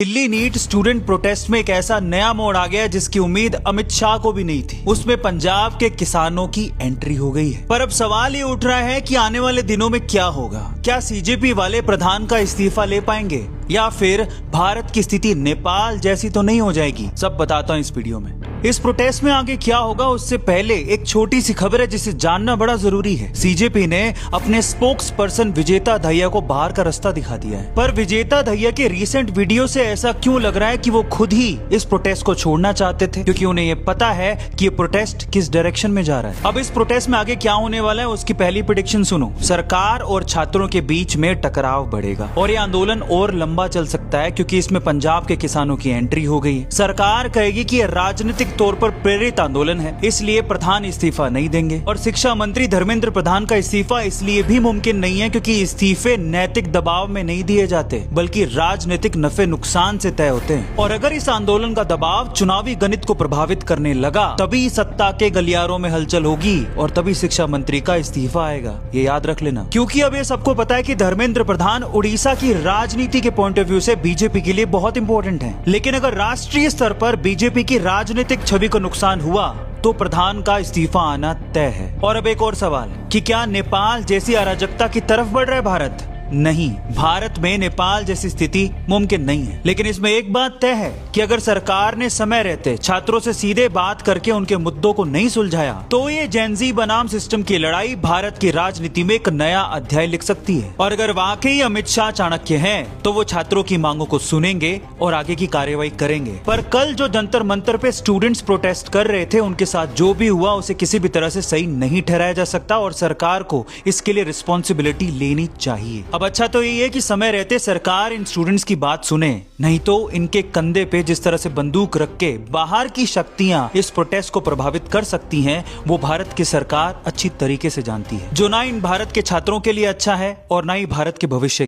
Delhi NEET student protest में एक ऐसा नया मोड़ आ गया जिसकी उम्मीद अमित शाह को भी नहीं थी। उसमें पंजाब के किसानों की एंट्री हो गई है। पर अब सवाल ये उठ रहा है कि आने वाले दिनों में क्या होगा। क्या सीजेपी वाले प्रधान का इस्तीफा ले पाएंगे या फिर भारत की स्थिति नेपाल जैसी तो नहीं हो जाएगी। सब बताता हूँ इस वीडियो में। इस प्रोटेस्ट में आगे क्या होगा उससे पहले एक छोटी सी खबर है जिसे जानना बड़ा जरूरी है। सीजेपी ने अपने स्पोक्स पर्सन विजेता दहिया को बाहर का रास्ता दिखा दिया है। पर विजेता दहिया के रीसेंट वीडियो से ऐसा क्यों लग रहा है कि वो खुद ही इस प्रोटेस्ट को छोड़ना चाहते थे, क्योंकि उन्हें ये पता है कि ये प्रोटेस्ट किस डायरेक्शन में जा रहा है। अब इस प्रोटेस्ट में आगे क्या होने वाला है उसकी पहली प्रेडिक्शन सुनो। सरकार और छात्रों के बीच में टकराव बढ़ेगा और ये आंदोलन और लंबा चल सकता है क्योंकि इसमें पंजाब के किसानों की एंट्री हो गई है। सरकार कहेगी कि ये राजनीतिक तौर पर प्रेरित आंदोलन है, इसलिए प्रधान इस्तीफा नहीं देंगे। और शिक्षा मंत्री धर्मेंद्र प्रधान का इस्तीफा इसलिए भी मुमकिन नहीं है क्योंकि इस्तीफे नैतिक दबाव में नहीं दिए जाते बल्कि राजनीतिक नफे नुकसान से तय होते हैं। और अगर इस आंदोलन का दबाव चुनावी गणित को प्रभावित करने लगा तभी सत्ता के गलियारों में हलचल होगी और तभी शिक्षा मंत्री का इस्तीफा आएगा। ये याद रख लेना, क्योंकि अब ये सबको पता है कि धर्मेंद्र प्रधान उड़ीसा की राजनीति के पॉइंट ऑफ व्यू से बीजेपी के लिए बहुत इंपॉर्टेंट है। लेकिन अगर राष्ट्रीय स्तर पर बीजेपी की राजनीतिक छवि को नुकसान हुआ तो प्रधान का इस्तीफा आना तय है। और अब एक और सवाल कि क्या नेपाल जैसी अराजकता की तरफ बढ़ रहा है भारत? नहीं, भारत में नेपाल जैसी स्थिति मुमकिन नहीं है। लेकिन इसमें एक बात तय है कि अगर सरकार ने समय रहते छात्रों से सीधे बात करके उनके मुद्दों को नहीं सुलझाया तो ये जेनजी बनाम सिस्टम की लड़ाई भारत की राजनीति में एक नया अध्याय लिख सकती है। और अगर वाकई अमित शाह चाणक्य हैं, तो वो छात्रों की मांगों को सुनेंगे और आगे की कार्यवाही करेंगे। पर कल जो जंतर मंतर पे स्टूडेंट्स प्रोटेस्ट कर रहे थे उनके साथ जो भी हुआ उसे किसी भी तरह से सही नहीं ठहराया जा सकता और सरकार को इसके लिए रिस्पॉन्सिबिलिटी लेनी चाहिए। अब अच्छा तो ये है कि समय रहते सरकार इन स्टूडेंट्स की बात सुने, नहीं तो इनके कंधे पे जिस तरह से बंदूक रख के बाहर की शक्तियां इस प्रोटेस्ट को प्रभावित कर सकती हैं वो भारत की सरकार अच्छी तरीके से जानती है, जो ना इन भारत के छात्रों के लिए अच्छा है और ना ही भारत के भविष्य